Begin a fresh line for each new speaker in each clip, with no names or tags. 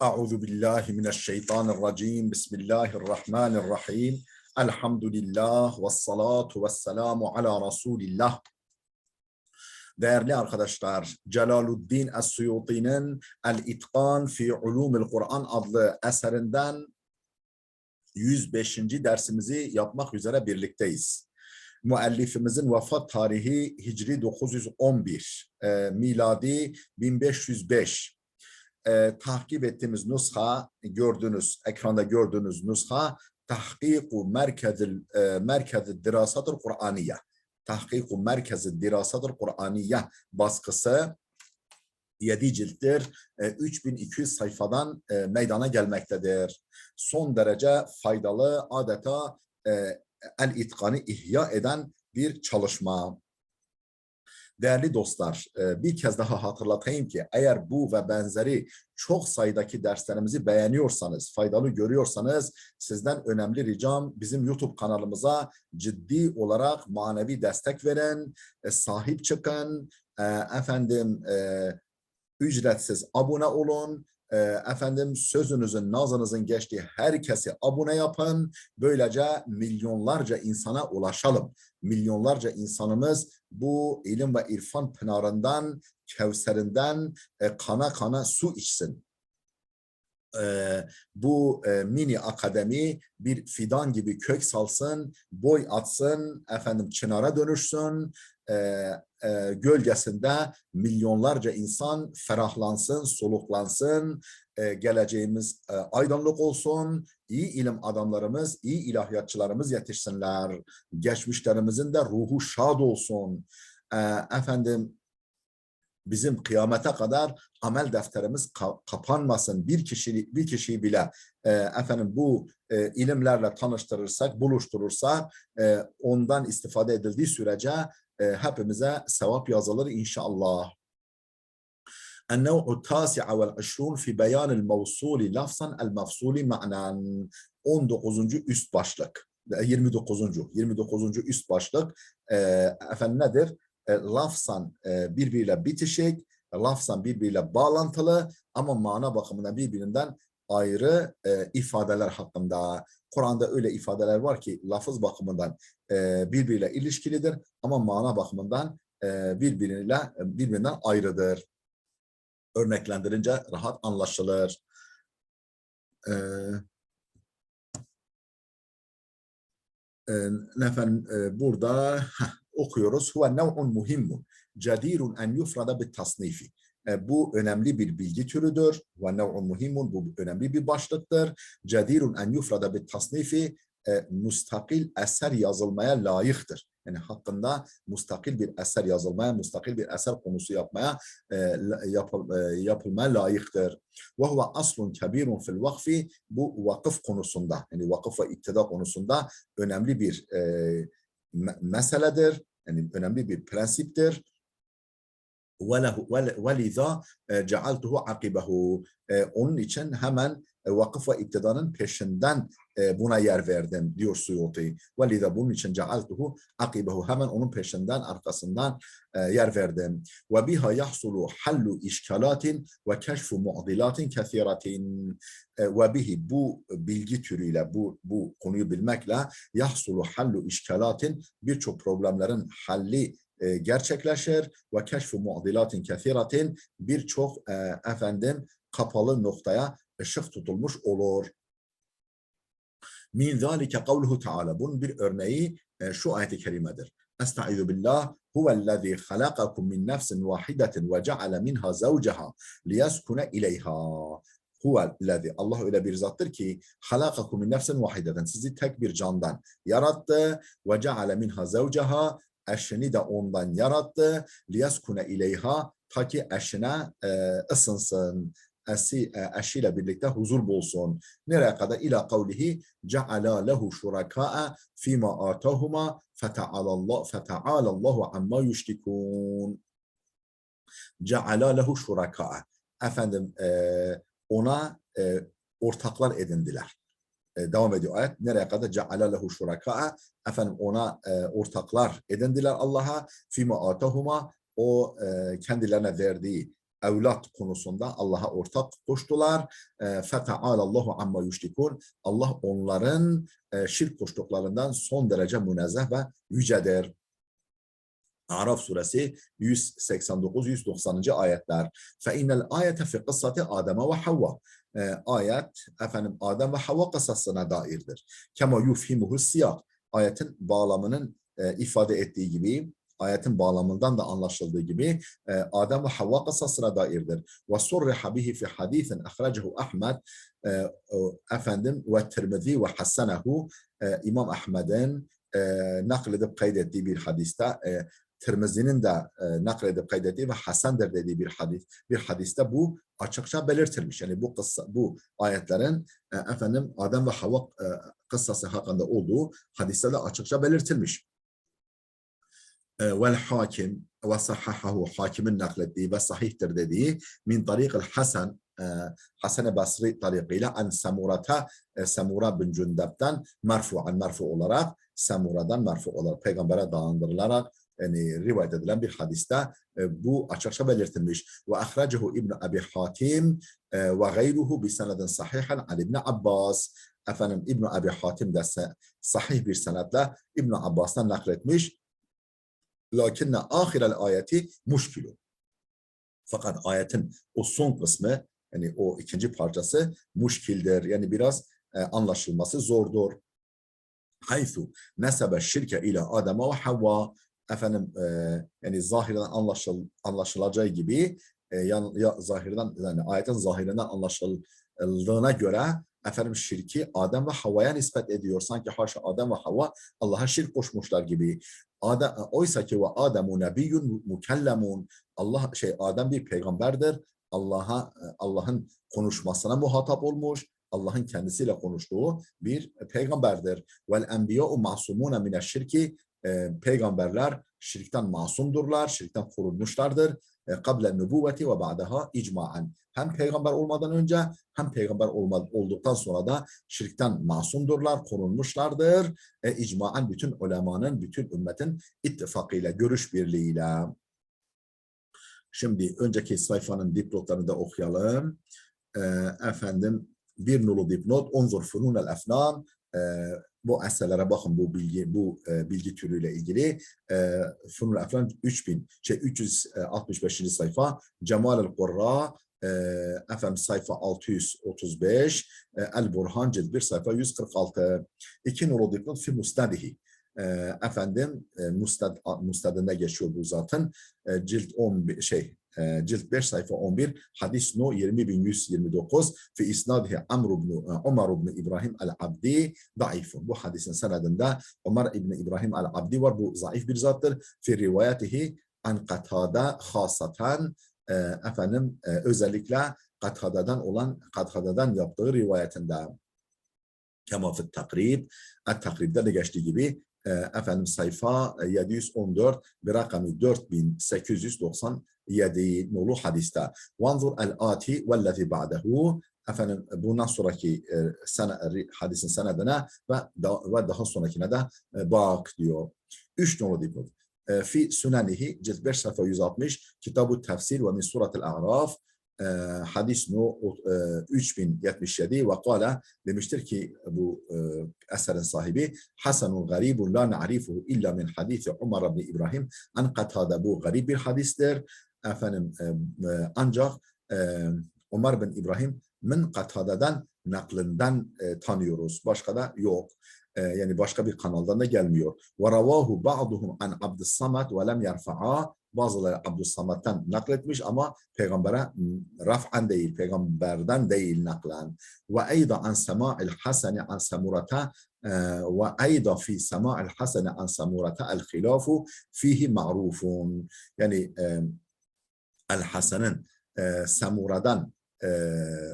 Euzu billahi mineşşeytanirracim. Bismillahirrahmanirrahim. Elhamdülillah ve salatu ve selamu ala Resulillah. Değerli arkadaşlar, Celaluddin Es-Suyuti'nin El-İtqan fi Ulumil Kur'an adlı eserinden 105. dersimizi yapmak üzere birlikteyiz. Müellifimizin vefat tarihi Hicri 911, miladi 1505. Tahkik ettiğimiz nusha, ekranda gördüğünüz nusha Tahkiku Merkez-i Dirasatul Kur'aniye. Tahkiku Merkez-i Dirasatul Kur'aniye baskısı 7 cilttir. 3200 sayfadan meydana gelmektedir. Son derece faydalı, adeta el-itkanı ihya eden bir çalışma. Değerli dostlar, bir kez daha hatırlatayım ki eğer bu ve benzeri çok sayıdaki derslerimizi beğeniyorsanız, faydalı görüyorsanız sizden önemli ricam bizim YouTube kanalımıza ciddi olarak manevi destek verin, sahip çıkın, ücretsiz abone olun. Sözünüzün, nazınızın geçtiği herkesi abone yapın. Böylece milyonlarca insana ulaşalım. Milyonlarca insanımız bu ilim ve irfan pınarından, kevserinden kana kana su içsin. Bu mini akademi bir fidan gibi kök salsın, boy atsın, çınara dönüşsün, gölgesinde milyonlarca insan ferahlansın, soluklansın, geleceğimiz aydınlık olsun, iyi ilim adamlarımız, iyi ilahiyatçılarımız yetişsinler, geçmişlerimizin de ruhu şad olsun. Bizim kıyamete kadar amel defterimiz kapanmasın. Bir kişiyi bile bu ilimlerle tanıştırırsak, buluşturursak, ondan istifade edildiği sürece hepimize sevap yazılır inşallah. النوع التاسع والعشرون في بيان الموصول لفظا المفصول معنى 19. üst başlık 29. üst başlık nedir? Lafzan birbiriyle bitişik, lafzan birbiriyle bağlantılı ama mana bakımından birbirinden ayrı ifadeler hakkında. Kur'an'da öyle ifadeler var ki lafız bakımından birbiriyle ilişkilidir ama mana bakımından birbirinden ayrıdır. Örneklendirince rahat anlaşılır. Burada okuyoruz. Huve nev'un muhimmun cedirun en yufrada bit tasnifi. Bu önemli bir bilgi türüdür. Ve nev'un muhimmun, bu önemli bir başlıktır. Cedirun en yufrada bit tasnifi, müstakil eser yazılmaya layıktır. Yani hakkında müstakil bir eser yazılmaya, müstakil bir eser konusu yapılmaya layıktır. Ve huve aslun kebirun fil vakfi, bu vakıf konusunda, yani vakıf ve iktida konusunda önemli bir meseledir, yani önemli bir prensiptir. وَلِذَا جَعَلْتُهُ عَقِبَهُ, onun için hemen vakıf ve iktidanın peşinden buna yer verdim diyor Suyuti. وَلِذَا, bunun için جَعَلْتُهُ عَقِبَهُ, hemen onun peşinden, arkasından yer verdim. وَبِهَا يَحْصُلُ حَلُّ إِشْكَالَاتٍ وَكَشْفُ مُعْضِلَاتٍ كَثِيرَةٍ. وَبِهِ, bu bilgi türüyle, bu konuyu bilmekle يَحْصُلُ حَلُّ إِشْكَالَاتٍ, birçok problemlerin halli gerçekleşir ve keşfu mu'dilatin kethiratin, birçok kapalı noktaya ışık tutulmuş olur. Min zalike kavluhu Teala, bunun bir örneği şu ayet-i kerimedir. Estaizu billah, huvellezî halakakum min nefsin vahidetin ve ceale minha zavceha liyeskune ileyha. Huvellezî, Allah öyle bir zattır ki halakakum min nefsin vahideten, sizi tek bir candan yarattı ve ceale minha zavceha, eşini de ondan yarattı. Liyeskune ileyha, ta ki eşine ısınsın. Eşiyle birlikte huzur bulsun. Nereye kadar? İlâ kavlihi cealâ lehu şurakâ'a fîmâ âtâhumâ feta'âlallahu amma yüşrikûn. Cealâ lehu şurakâ'a, ona ortaklar edindiler. Devam ediyor ayet. Nereye kadar? Ceale lehu şuraka'a, ona ortaklar edindiler Allah'a. Fîmâ âtahuma, o kendilerine verdiği evlat konusunda Allah'a ortak koştular. Feta'alallahu amma yüşrikun. Allah onların şirk koştuklarından son derece münezzeh ve yücedir. Araf suresi 189-190. ayetler. فَاِنَّ الْآيَةَ فِي قِصَّةِ آدَمَ وَحَوَّ. Ayet Adem ve Havva kıssasına dairdir. Kema yufhimuhu siyak. Ayetin bağlamının ifade ettiği gibi, ayetin bağlamından da anlaşıldığı gibi Adem ve Havva kıssasına dairdir. Ve surriha bihi fi hadisin ahracehu Ahmed ve Tirmizi ve hassenehu. İmam Ahmed'in nakledip kaydettiği bir hadiste, Tirmizi'nin de nakledip kaydettiği ve hasendir dediği bir hadiste bu açıkça belirtilmiş. Yani bu ayetlerin Adem ve Havva kıssası hakkında olduğu hadiste de açıkça belirtilmiş. Vel hakim ve sahahahu, hakimin naklettiği ve sahihtir dediği min tariqil Hasan, Hasan-ı Basri tariqıyla an Samura bin Cündeb'den merfu olarak, Samura'dan merfu olarak peygambere dayandırılarak yani rivayet edilen bir hadiste bu açıkça belirtilmiş. Ve ahracehu İbn Abi Hatim ve gayruhu bi senedin sahihan an İbn Abbas. İbn Abi Hatim de sahih bir senetle İbn Abbas'tan nakletmiş. Lakinne ahirel ayeti muşkilu. Fakat ayetin o son kısmı, yani o ikinci parçası muşkildir. Yani biraz anlaşılması zordur. Haythu nesebe şirke ile Adem ve Havva. Yani zahirden anlaşılacağı gibi zahirden, yani ayetin zahirinden anlaşıldığına göre şirki Adem ve Havva'ya nispet ediyor. Sanki haşa Adem ve Havva Allah'a şirk koşmuşlar gibi. Oysa ki ve Ademu nebiyyun mukellemun. Adem bir peygamberdir. Allah'ın konuşmasına muhatap olmuş. Allah'ın kendisiyle konuştuğu bir peygamberdir. Vel enbiya'u ma'sumuna mineşşirki. Peygamberler şirkten masumdurlar, şirkten korunmuşlardır. Kable nübüvveti ve ba'daha icmaen. Hem peygamber olmadan önce hem peygamber olduktan sonra da şirkten masumdurlar, korunmuşlardır. İcmaen bütün ulemanın, bütün ümmetin ittifakıyla, görüş birliğiyle. Şimdi önceki sayfanın dipnotlarını da okuyalım. Bir nolu dipnot, unzur fununel efnan. Bu eserlere bakın, bu bilgi türüyle ilgili. Fununel efnan 365. sayfa. Cemal-el Kurra sayfa 635. El Burhan cilt 1 sayfa 146. 2 nolu dipnot fi mustadihi. Mustadında geçiyor bu zaten. Cilt 5 sayfa 11, hadis no 20.129 fi isnadihi Umar ibn İbrahim el-Abdi zayıfun. Bu hadisin senedinde Umar ibn İbrahim el-Abdi var. Bu zayıf bir zattır. Fi rivayetihi an Katada hasaten, özellikle Katada'dan yaptığı rivayetinde. Kema fit takrib. Takrib'de de geçtiği gibi sayfa 714 bir rakamı 4897 nolu hadiste. Vanzur el-ati vellezi ba'dehu. Bundan sonraki hadisin senedine ve daha sonrakine de bak diyor. 3 nolu dipnot. Fi sünenihi cilt 5 sayfa 160 Kitab-ı Tefsir ve min Suratul A'raf hadis no 3077 ve kâle demiştir ki bu eserin sahibi Hasanun garibun la na'rifuhu illa min hadisi Umar ibn İbrahim an Katada. Bu garip bir hadistir. Ancak Umar bin İbrahim min Katada'dan naklinden tanıyoruz. Başka da yok. Yani başka bir kanaldan da gelmiyor. Ve ravahu ba'duhum an Abdüssamat ve lem yerfa'a. Bazıları Abdüssamat'tan nakletmiş ama peygambere raf'an değil, peygamberden değil naklen. Ve eyda an sema'il hasene an samurata ve eyda fi sema'il hasene an samurata el khilafu fihi ma'rufun. Yani el-Hasan'ın Samura'dan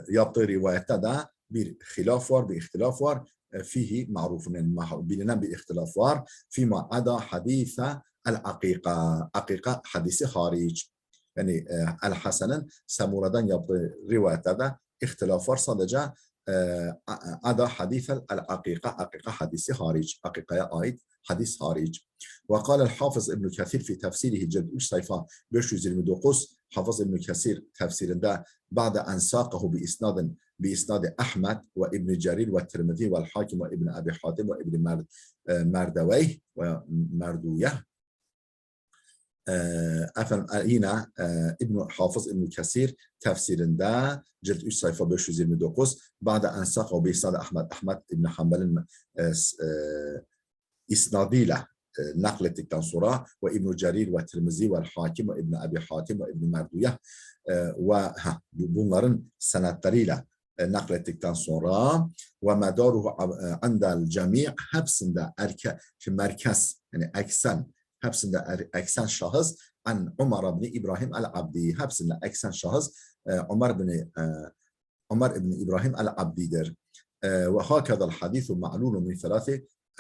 yaptığı rivayette de bir hilaf var, bir ihtilaf var. Fihi ma'rufun, yani bilinen bir ihtilaf var. Fima ada hadise el-Akika. Akika hadisi hariç. Yani el-Hasan'ın Samura'dan yaptığı rivayette de ihtilaf var. Sadece ada hadise el-Akika. Akika hadisi hariç. Akika'ya ait hadis hariç. Ve kâle el-Hafız İbn-i Kathir fi tefsirihi cilt 3 sayfa 529 Hafız İbn Kesir tefsirinde بعد أن ساقه بإسناد أحمد وابن جرير والترمذي والحاكم وابن أبي حاتم وابن مردويه ومردويه. Efendim yine Hafız İbn Kesir tefsirinde cilt 3 sayfa 529 بعد أن ساقه بإسناد Ahmed İbn Hanbel'in isnadıyla naklettikten sonra ve İbn Cerir ve Tirmizi ve Hakim ve İbn Abi Hatim ve İbn Merduyeh ve bunların senetleriyla naklettikten sonra ve medaruhu andel cemi' hepsinde merkez yani eksen hepsinde eksen şahıs an Umar bin İbrahim el-Abdi hepsinde eksen şahıs Umar bin İbrahim el-Abdi'dir. Ve hakeza hadis ma'lul min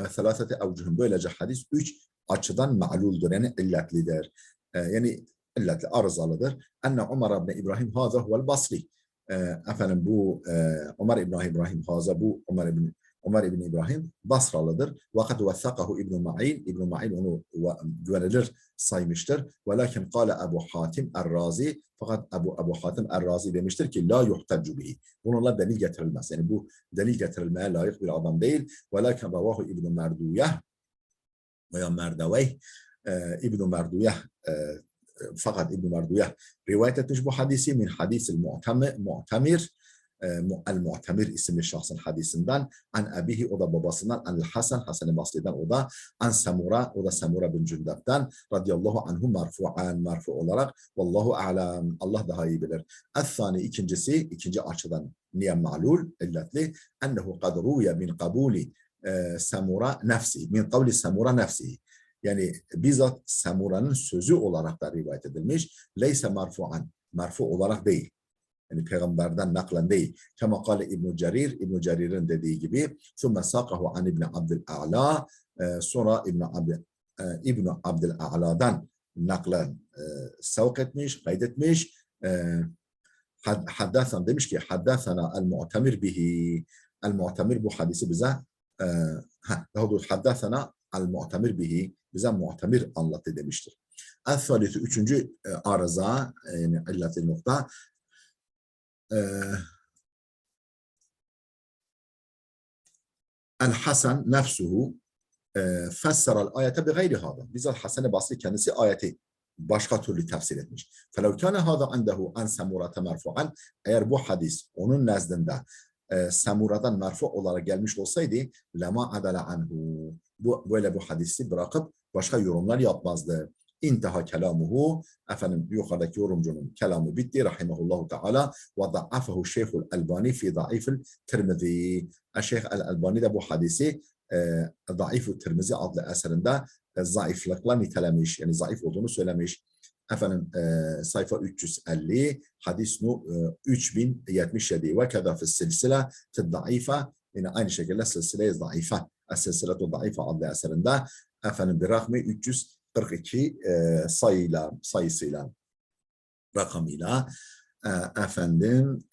ثلاثة أوجه. Böylece hadis 3 açıdan ma'luldur yani illetlidir. Yani illetli arızalıdır. Enne Umar ibn İbrahim haza huvel Basri. Efendim bu Umar ibn İbrahim haza bu Umar ibn İbrahim Basralıdır. Vakat vethakahu İbn Ma'in. İbn Ma'in onu güvenilir saymıştır. Velakin kâle Ebu Hatim Er-Razi. Fakat Ebu Hatim Er-Razi demiştir ki la yuhteccu bihi. Bununla delil getirilmez. Yani bu delil getirilmeye layık bir adam değil. Velakin ravahu İbn Merduyeh veya Merdaveyh. İbn Merduyeh fakat İbn Merduyeh rivayet etmiş bu hadisi min hadisil mu'temir El-Mu'temir isimli şahsın hadisinden an abihi o da babasından an Hasan Basri'den o da an Samura o da Samura bin Cündep'ten radıyallahu anhu marfu olarak vallahu a'lam Allah daha iyi bilir. El-Thani ikinci açıdan niye ma'lul illetli ennehu kad ruya min kabuli Samura nefsi min kavli Samura nefsi yani bizzat Samura'nın sözü olarak da rivayet edilmiş leyse marfu olarak değil. Yani peygamberden naklen değil. Kema kâle İbn Cerir, İbn Cerir'in dediği gibi ثُمَّ سَاقَهُ عَنْ İbn Abdül'A'lâ sonra İbn Abdül'A'lâ'dan naklen sevk etmiş, kaydetmiş. Haddathan demiş ki haddathana el-mu'temir bihi. El-mu'temir bu hadisi bize haddathana el-mu'temir bihi bize mu'temir anlattı demiştir. El-thalitü üçüncü arıza yani illetli nokta El-Hasan nefsuhu fesserel ayete bi gayri hâda. Bizzat Hasan-ı Basri kendisi ayeti başka türlü tefsir etmiş. فَلَوْ كَانَ هَذَا عَنْدَهُ عَنْ سَمُورَةَ مَرْفُعًا eğer bu hadis onun nezdinde Samura'dan merfu olarak gelmiş olsaydı lema adala anhu. Böyle bu hadisi bırakıp başka yorumlar yapmazdı. İnteha kelamuhu efendim yukarıdaki yorumcunun kelamı bitti rahimahullahu teala ve da'afahu Şeyhul Albani fi Za'ifil Tirmizi. Şeyh El-Albani de bu hadisi Za'iful Tirmizi adlı eserinde zayıflıkla nitelemiş yani zayıf olduğunu söylemiş. Efendim sayfa 350 hadis 3077 ve keda fi silsile zayıfa yine aynı şekilde silsile zayıfa silsile zayıfa adlı eserinde efendim bir rakmi 342 sayısıyla rakamıyla efendim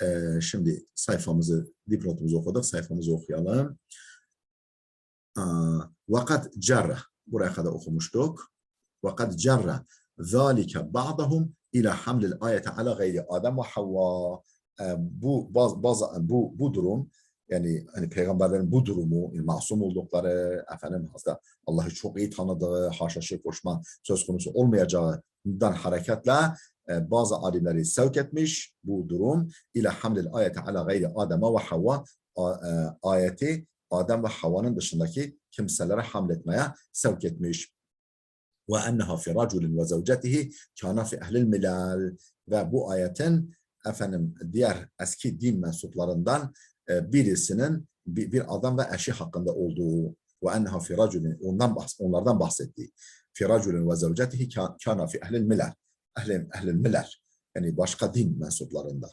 şimdi sayfamızı dipnotumuzu okuduk sayfamızı okuyalım. Vakat cerrah buraya kadar okumuştuk. Vakat cerrah zalike ba'dahum ila hamlil ayeti ala gayri Adem ve Havva. Bu durum yani hani peygamberlerin bu durumu masum oldukları efendim hasta Allah'ı çok iyi tanıdığı haşa şirk koşma söz konusu olmayacağından hareketle bazı alimleri sevk etmiş bu durum ila hamlil ayeti ala gayri Adem ve Havva ayeti Adem ve Havva'nın dışındaki kimselere hamletmeye sevk etmiş. Ve enneha fi raculin ve zevcetihi kana fi ehlil milal ve bu ayetin efendim diğer eski din mensuplarından birisinin bir adam ve eşi hakkında olduğu ve enneha fi raculin onlardan bahsettiği fi raculin ve zevcetihi kana fi ehlil milal ehlil milal yani başka din mensuplarından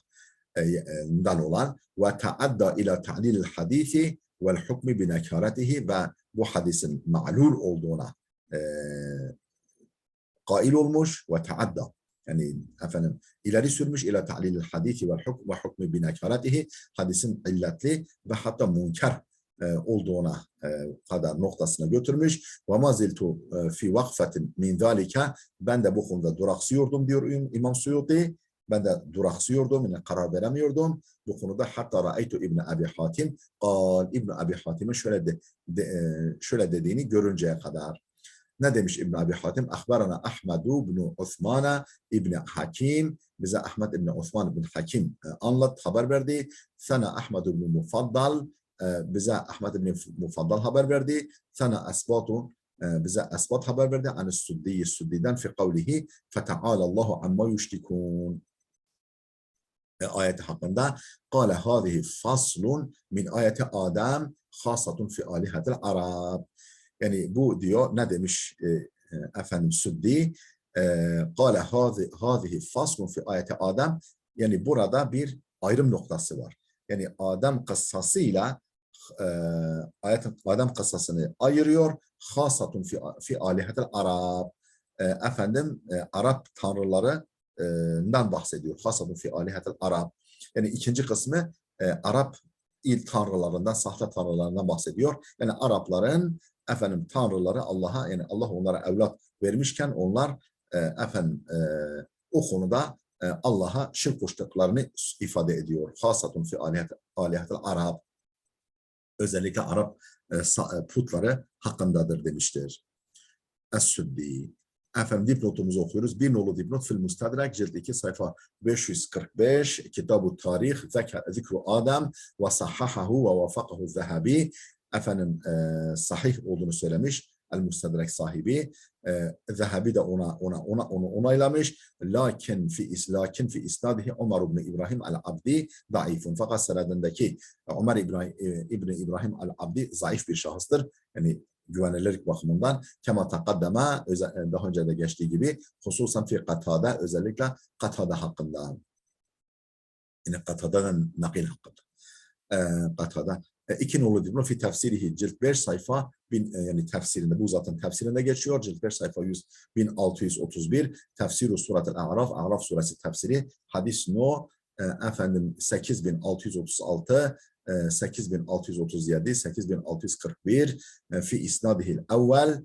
olan ve taadda ila ta'lilil hadisi vel hukmi bi nekaretihi ve bu hadisin ma'lul olduğuna kail olmuş ve taadda yani efendim ileri sürmüş ila ta'lilil hadisi vel hukmi bi nekaretihi hadisin illetli ve hatta münker olduğuna kadar noktasına götürmüş. Ve maziltu fi vakfetin min zalika, ben de bu konuda duraksıyordum diyor İmam Suyuti. Ben de duraksıyordum, yine karar veremiyordum bu konuda. Hatta ra'aytu İbn Abi Hatim İbn Abi Hatim'in şöyle dediğini görünceye kadar. Ne demiş İbn Abi Hatim? Ahbarana Ahmedu ibn Osman İbn Hakim. Bize Ahmed İbn Osman İbn Hakim haber verdi. Sana Ahmed İbn Mufaddal, bize Ahmed İbn Mufaddal haber verdi. Sana Esbatu, bize Esbat haber verdi. An Suddi'den fi kavlihi feta'alallahu amma yüşrikun. Ayeti hakkında قال هذه فصل min ayeti Adem hasatun fi alihatil Arab. Yani bu diyor, ne demiş efendim Suddi? قال هذه فصل fi ayeti Adem. Yani burada bir ayrım noktası var. Yani Adem kıssasıyla ayetin Adem kıssasını ayırıyor. Hasatun fi alihatil Arab. Efendim Arap tanrılarından bahsediyor. Hasatun fi alihatil Arab. Yani ikinci kısmı Arap il tanrılarından, sahte tanrılarından bahsediyor. Yani Arapların efendim tanrıları Allah'a, yani Allah onlara evlat vermişken onlar o konuda Allah'a şirk koştuklarını ifade ediyor. Hasatun fi alihatil Arab. Özellikle Arap putları hakkındadır demiştir. Es-Süddi. Efendim dipnotumuzu okuyoruz. Bir nolu dipnot fil Mustadrak cilt 2 sayfa 545 Kitab-ı Tarih Zikru Adem ve sahhahahu ve vafakahu Zahabi. Efendim sahih olduğunu söylemiş El Mustadrak sahibi. Zahabi de onu onaylamış. Lakin fi isnadihi Ömer ibn İbrahim el-Abdi zayıfun. Fakat senedindeki Ömer ibn İbrahim el-Abdi zayıf bir şahıstır. Yani güvenilirlik bakımından kema takaddama, daha önce de geçtiği gibi, hususan fi Katade, özellikle Katade hakkında, yani Katade'den nakil hakkında. Katade. İki nolu dipnot fi tefsirihi cilt 5 sayfa yani tefsirinde, bu zaten tefsirinde geçiyor. Cilt 5 sayfa 1631 tefsiru surat-ı A'raf, A'raf suresi tefsiri, hadis no efendim 8636 8637 8641 fi isnadihil evvel,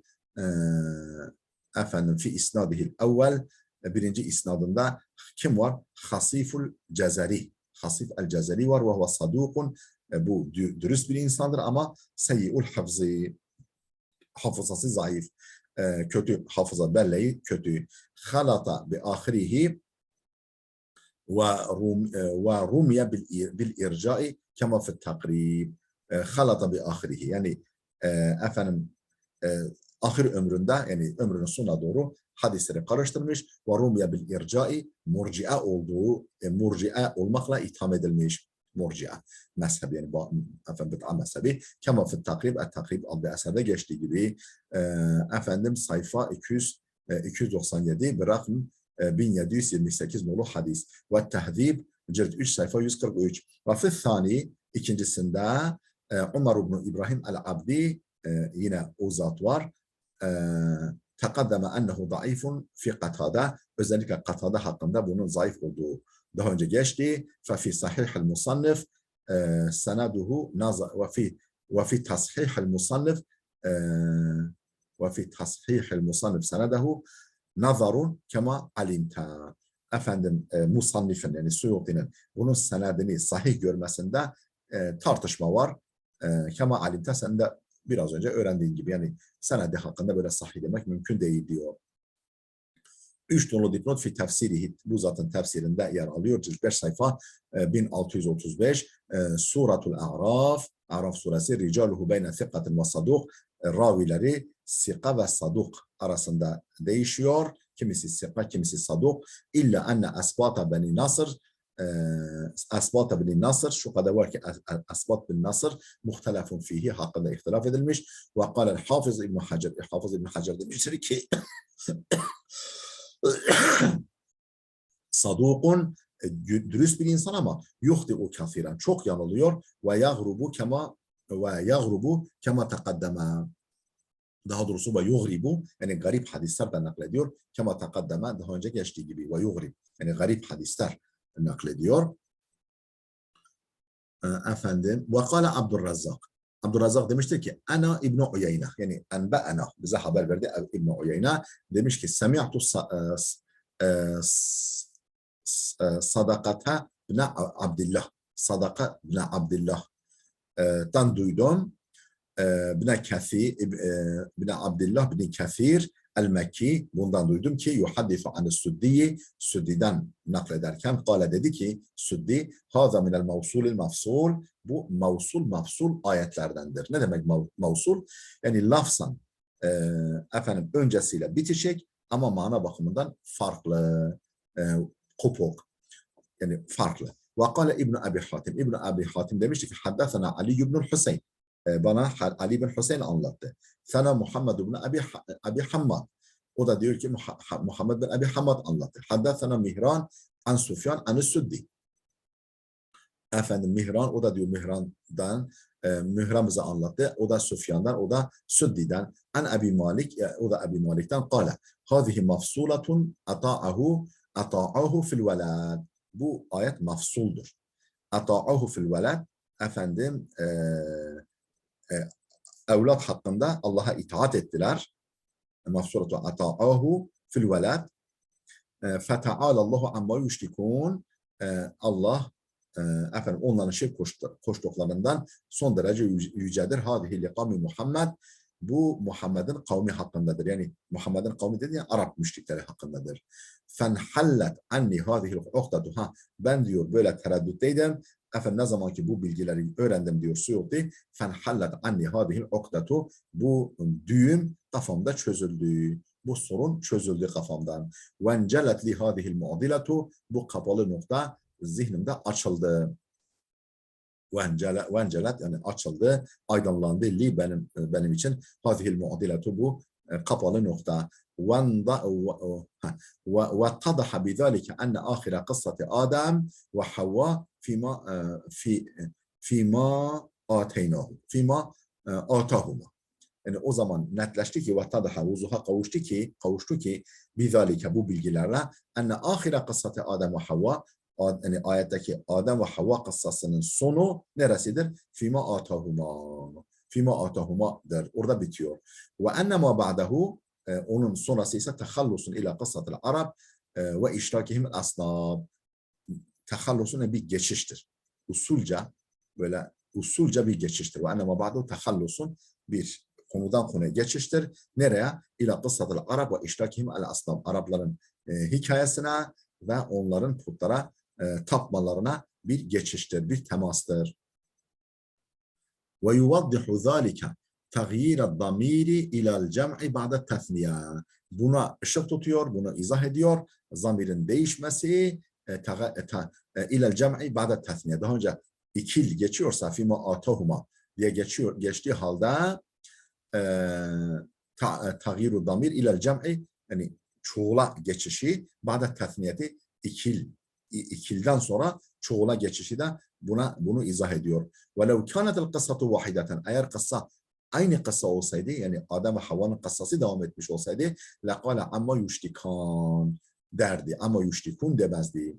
efendim fi isnadihil evvel, birinci isnadında kim var? Hasiful Cezeri. Hasif el-Cezeri var ve huve sadukun. Bu dürüst bir insandır ama seyyi'ul hafızı, hafızası zayıf. Kötü hafıza belleği kötü. Halata bi ahirihi ve rumiye bil ircai kema fi takrib. Halata bi ahirihi, yani efendim ahir ömründe, yani ömrünün sonuna doğru hadisleri karıştırmış ve rumiye bil ircai, murci'a olduğu, murci'a olmakla itham edilmiş. Murci'a mezhebi, yani efendim bid'a mezhebi. Kema fi takrib, takrib adlı eserde geçtiği gibi efendim sayfa 297 bırakın 1728 nolu hadis ve tehdib cilt 3 sayfa 143 ve fi thani, ikincisinde Ömer ibn İbrahim el-Abdi, yine o zat var. Tekaddeme ennehu zayıfun fi Katade, özellikle Katade hakkında bunun zayıf olduğu daha önce geçti. Fefi sahihil musannif senaduhu ve fi tashihil musannif senaduhu nazarun kema alimta. Efendim musannifin, yani Suyuti'nin bunun senedini sahih görmesinde tartışma var. Kema alimta, sen de biraz önce öğrendiğin gibi, yani senedi hakkında böyle sahih demek mümkün değil diyor. 3 nolu dipnot fi tefsirihi, bu zaten tefsirinde yer alıyor. Cilt 5 sayfa 1635 Suratul A'raf, A'raf suresi, ricaluhu beyne thikatin ve saduk, ravileri sika ve saduk arasında değişiyor. Kimisi sika, kimisi saduk. İlla enne asbata beni Nasr, asbata beni Nasr, şu kadar var ki asbat bin Nasr muhtelafun fihi, hakkında ihtilaf edilmiş. Ve kâlel Hafız İbn Hacer, Hafız İbn Hacer demiştir ki sadukun, dürüst bir insan ama yuhti'u kafiren, çok yanılıyor ve yagrubu kema takaddama, daha doğrusu ve yughribu, yani garip hadisler naklediyor. Kema takaddama, daha önce geçtiği gibi, ve yughrib, yani garip hadisler naklediyor. Efendim ve kâle Abdurrazzak, Abdurrazzak demiştir ki ana İbn Uyeyne, yani enbe'ena, bize haber verdi İbn Uyeyne, demiş ki semi'tu Sadakata bin Abdullah, Sadaka bin Abdullah dan duydum. Bine Kathir, Bine Abdullah bin Kathir el-Mekki, bundan duydum ki yuhaddisu anis-Suddi'yi, Suddi'den naklederken kâle, dedi ki Suddi, hâzâ minel mevsulil mafsul, bu mevsul mafsul ayetlerdendir. Ne demek mevsul? Yani lafzan efendim öncesiyle bitişik ama mana bakımından farklı, kopuk, yani farklı. Ve kâle İbn Abi Hatim, İbn Abi Hatim demişti ki haddesena Ali ibn Hüseyin, bana Ali bin Hüseyin anlattı. Sana Muhammed bin Abi Hammad. O da diyor ki Muhammed bin Abi Hammad anlattı. Haddesena Mihran an Sufyan an Suddi. Efendim Mihran, o da diyor Mihran'dan, Mihran bize anlattı. O da Sufyan'dan, o da Suddi'den. An Abi Malik, o da Abi Malik'ten kâle. Hâzihi mafsulatun ata'ahu fil velad. Bu ayet mafsuldur. Ata'ahu fil velad, efendim evlat hakkında Allah'a itaat ettiler. Mafsuratu ata'ahu fil velad. Feta'alallahu amma yüşrikûn. Allah efendim onların şirk koştuklarından son derece yücedir. Hâzihi liqâmi Muhammed. Bu Muhammed'in kavmi hakkındadır. Yani Muhammed'in kavmi dediği Arap müşrikleri hakkındadır. Fenhallet anni hâzihil uqdatu. Ben diyor böyle tereddütteydim. Efendim ne zaman ki bu bilgileri öğrendim diyor Suyuti, fenhallet anni hâzihil uqdatu, bu düğüm kafamda çözüldü. Bu sorun çözüldü kafamdan. Vencelet li hâzihil mu'dilatu, bu kapalı nokta zihnimde açıldı. Vencelet yani açıldı, aydınlandı li benim için. Hâzihil mu'dilatu, bu kapalı nokta. واتضح بذلك أن آخر قصة آدم وحواء فيما آتاهما. Yani o zaman netleşti ki vattadaha, vuzuha kavuştu ki bizalike, bu bilgilerle enne ahire kıssati Adem ve Havva, yani ayetteki Adem ve Havva kıssasının sonu neresidir? Fima atahumadır. Orada bitiyor. Ve enne ma ba'dahu, onun sonrası ise tehallusun ila kıssatil Arab ve işrakihim asnab. Tehallusun bir geçiştir. Usulca bir geçiştir. Ve enne ma ba'dahu tehallusun, bir konudan konuya geçiştir. Nereye? İla kıssatil Arab ve işrakihim al asnab. Arapların hikayesine ve onların putlara tapmalarına bir geçiştir, bir temastır. Ve yuvaddihu zâlike taghyîred damîri ilal cem'i ba'de tesniye. Buna ışık tutuyor, bunu izah ediyor. Zamirin değişmesi ilal cem'i ba'de tesniye. Daha önce ikil geçiyorsa fîmâ âtahuma diye geçtiği halde taghyîru damir ilal cem'i, yani çoğula geçişi, ba'de tesniyeti ikilden sonra çoğula geçişi de bunu izah ediyor. وَلَوْ كَانَتِ الْقَصَّةُ وَحِدَةً, eğer kıssa aynı kıssa olsaydı, yani Adem ve Havva'nın kıssası devam etmiş olsaydı, لَقَالَ عَمَّا يُشْتِكَانِ derdi, ama yüştikun demezdi.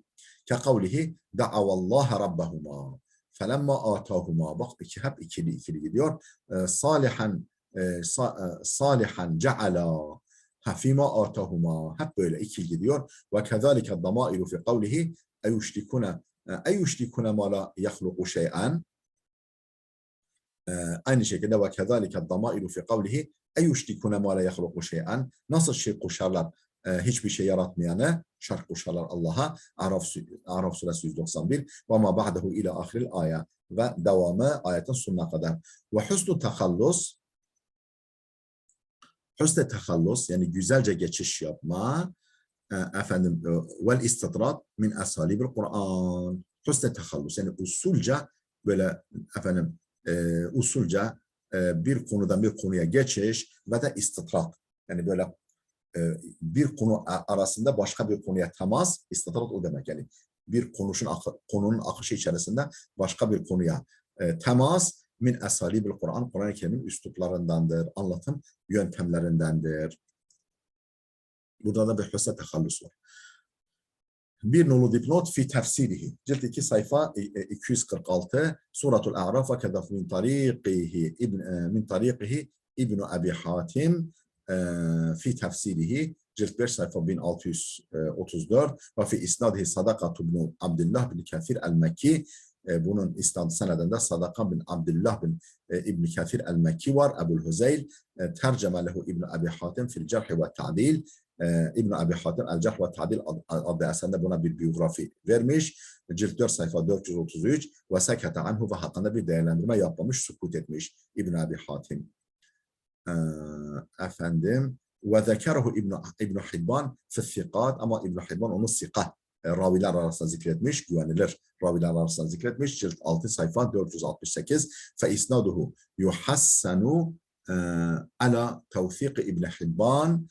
كَقَوْلِهِ دَعَوَ اللّٰهَ رَبَّهُمَا فَلَمَّا آتَاهُمَا, bak hep ikili gidiyor. Salihan ceala, fîmâ âtahuma, hep böyle ikili gidiyor. Ve kezâlike damâiru fi kavlihi eyyüştikune mâ la yahluku şey'an. Aynı şekilde ve kezâlike damâiru fi kavlihi eyyüştikune mâ la yahluku şey'an. Nasıl şirk koşarlar hiçbir şey yaratmayanı, şirk koşarlar Allah'a. Araf suresi 191. Ve ma ba'dehu ila ahiril ayet, ve devamı ayetin sonuna kadar. Ve husnu tehallus, husn-i tehallus yani güzelce geçiş yapma, efendim vel istidrak min asalibil Kur'an. Husn-i tehallus yani usulca, böyle efendim usulca bir konudan bir konuya geçiş ve de istidrak, yani böyle bir konu arasında başka bir konuya temas, istidrak o demek, yani bir konunun akışı içerisinde başka bir konuya temas, min asalibil Kur'an, Kur'an-ı Kerim'in üsluplarındandır, anlatım yöntemlerindendir. Burada da bir husn-i tehallus var. Bir nolu dipnot fi tefsirihi. Cilt 2 sayfa 246. Suratul A'raf ve kedaf min tariqihi İbn Abi Hatim fi tefsirihi. Cilt 5 sayfa 1634 ve fi isnadihi Sadakatu bin Abdullah bin Kathir el-Mekki. Bunun isnadı senedinde Sadaka bin Abdullah bin İbn Kathir el-Mekki var. Ebu'l Huzeyl terceme lehu İbn Abi Hatim fil cerh ve ta'dil. İbn Abi Hatim El-Cerh ve Ta'dil adlı eserinde buna bir biyografi vermiş. Cilt 4 sayfa 433 ve sekete anhu ve hakkında bir değerlendirme yapmamış, sukut etmiş İbn Abi Hatim. Efendim ve zekerehu İbn Hibban fi-sikat ama İbn Hibban onu sikat raviler arasında zikretmiş, güvenilir raviler arasında zikretmiş. Cilt 6 sayfa 468 fe isnaduhu yuhassanu ala tevfik İbn Hibban.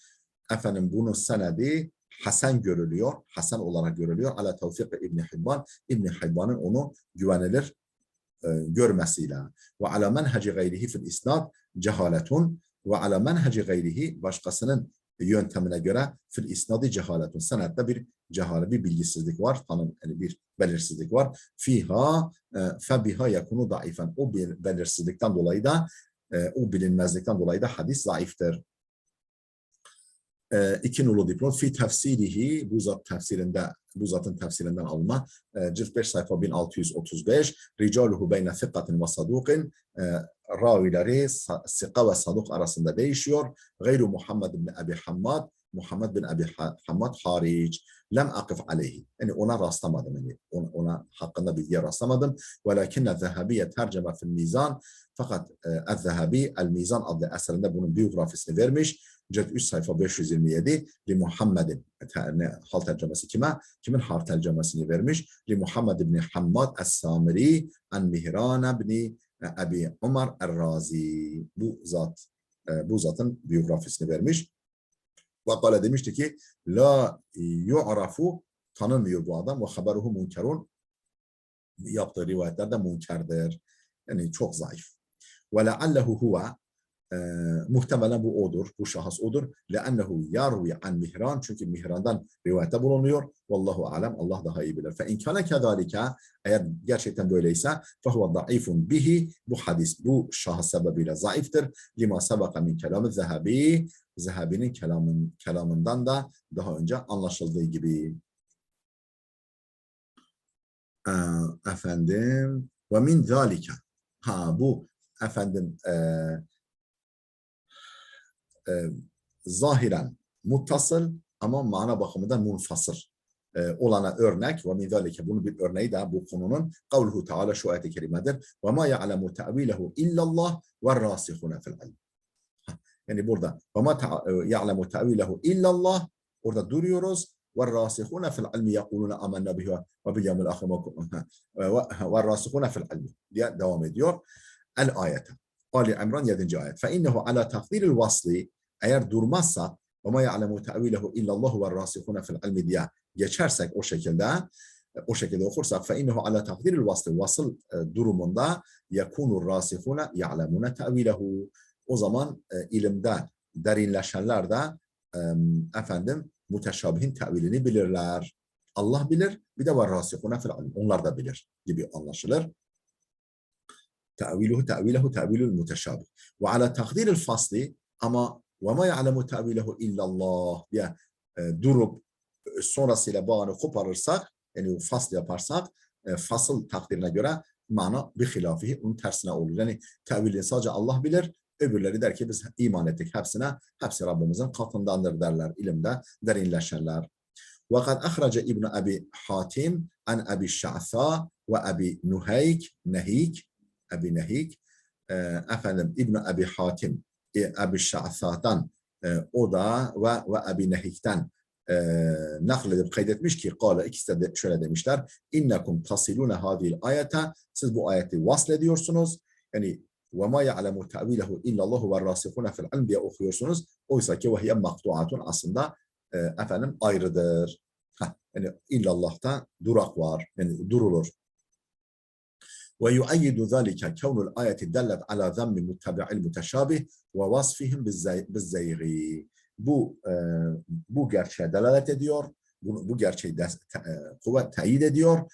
Efendim bunun senedi Hasan görülüyor, Hasan olarak görülüyor. Ala tevfik İbn Hibban, İbn Hibban'ın onu güvenilir görmesiyle. Ve ala menheci gayrihi fil isnad cehaletun ve ala menheci gayrihi başkasının yöntemine göre fil isnadı cehaletun. Senette bir cehalet, bir bilgisizlik var, yani bir belirsizlik var. Fiha febiha yakunu daifen. O belirsizlikten dolayı da o bilinmezlikten dolayı da hadis zayıftır. İki nolu dipnot fi tefsirihi bu zatın tefsirinden alma cilt 5 sayfa 1635 ricaluhu beyne thikatin ve sadukin ravileri sika ve saduk arasında değişiyor. Gayru Muhammed bin Abi Hammad Muhammed bin Abi Hammad hariç lem akif aleyhi. Yani ona rastlamadım. Yani ona hakkında bilgiye rastlamadım. Velakinne Zehabiye terceme fil mizan. Fakat El-Zehabi El-Mizan adlı eserinde bunun biyografisini vermiş. Cilt 3 sayfa 527 li Muhammed'in hal tercemesi kime? Kimin hal tercemesini vermiş? Li Muhammed ibn Hammad Es-Samiri an Mihran ibn Abi Umar Er-Razi. Bu zatın biyografisini vermiş. Ve kâle demişti ki la yu'rafu tanınmıyor bu adam ve haberuhu munkerun yaptığı rivayetlerde munkerdir. Yani çok zayıf. Ve leallehu huve muhtemelen bu odur, bu şahıs odur. Leannehu yarvi an Mihran çünkü Mihran'dan rivayette bulunuyor. Vallahu alem Allah daha iyi bilir. Fe in kana kezalike eğer gerçekten böyleyse fehuve zayıfun bihi bu hadis bu şahıs sebebiyle zayıftır. Lima sabaka min kelamı Zehabi Zehabi'nin kelamından da daha önce anlaşıldığı gibi. Efendim ve min zalike bu efendim zahiren muttasıl ama mana bakımından munfasıl olana örnek ve min zalike bunun bir örneği de bu konunun kavluhu Teala şu ayet-i kerimedir ve ma ya'lemu ta'vilehu illallah ve rasihuna fil ilm. Yani burada ve ma ya'lemu ta'vilehu illallah orada duruyoruz ve rasihuna fil ilmi yekuluna amennâ bihi ve bil yevmil ahir ve rasihuna fil ilmi diye devam ediyor. El ayete. Ali İmran 7. ayet. Fe innehu ala takdiril vasli eğer durmazsa ve ma ya'lemu ta'vilehu illallah ve rasihuna fil ilmi diye geçersek o şekilde okursak fe innehu ala takdiril vasli vasıl durumunda yekunur rasihuna ya'lemuna ta'vilehu. O zaman ilimde derinleşenler de efendim müteşabihin tevilini bilirler. Allah bilir bir de var rasihuna fil ilmi onlar da bilir gibi anlaşılır. Tevilül müteşabih. Ve ala takdiril fasli ama ve ma ya'lemu tevilehu illallah diye durup sonrasıyla bağını koparırsak yani fasl yaparsak fasıl takdirine göre mana bir hilafihi onun tersine olur. Yani tevilini sadece Allah bilir. Öbürleri der ki biz iman ettik hepsi Rabbimizin katındandır derler ilimde derinleşenler. Ve kad ahraca İbn Abi Hatim an Abi Şa'sa ve Abi Nehik Abi Nehik efendim İbn Abi Hatim Abi Şa'sa'dan o da ve Abi Nehik'ten nakledip kaydetmiş ki kâle ikisi de şöyle demişler innekum tasilune hadil ayete siz bu ayeti vaslediyorsunuz yani ve ma ya'lemu ta'vilehu illallahu ve rasihune fil ilm diye okuyorsunuz oysa ki vehiye maktuatun aslında efendim ayrıdır. Yani illallah'ta durak var yani durulur. Ve yu'ayyidu zâlike kevnul ayeti dellet ala zammi muttabi'il muteşabih ve vasfihim bizzeyri. Bu gerçeğe delalet ediyor. bu gerçeği kuvvet teyit ediyor.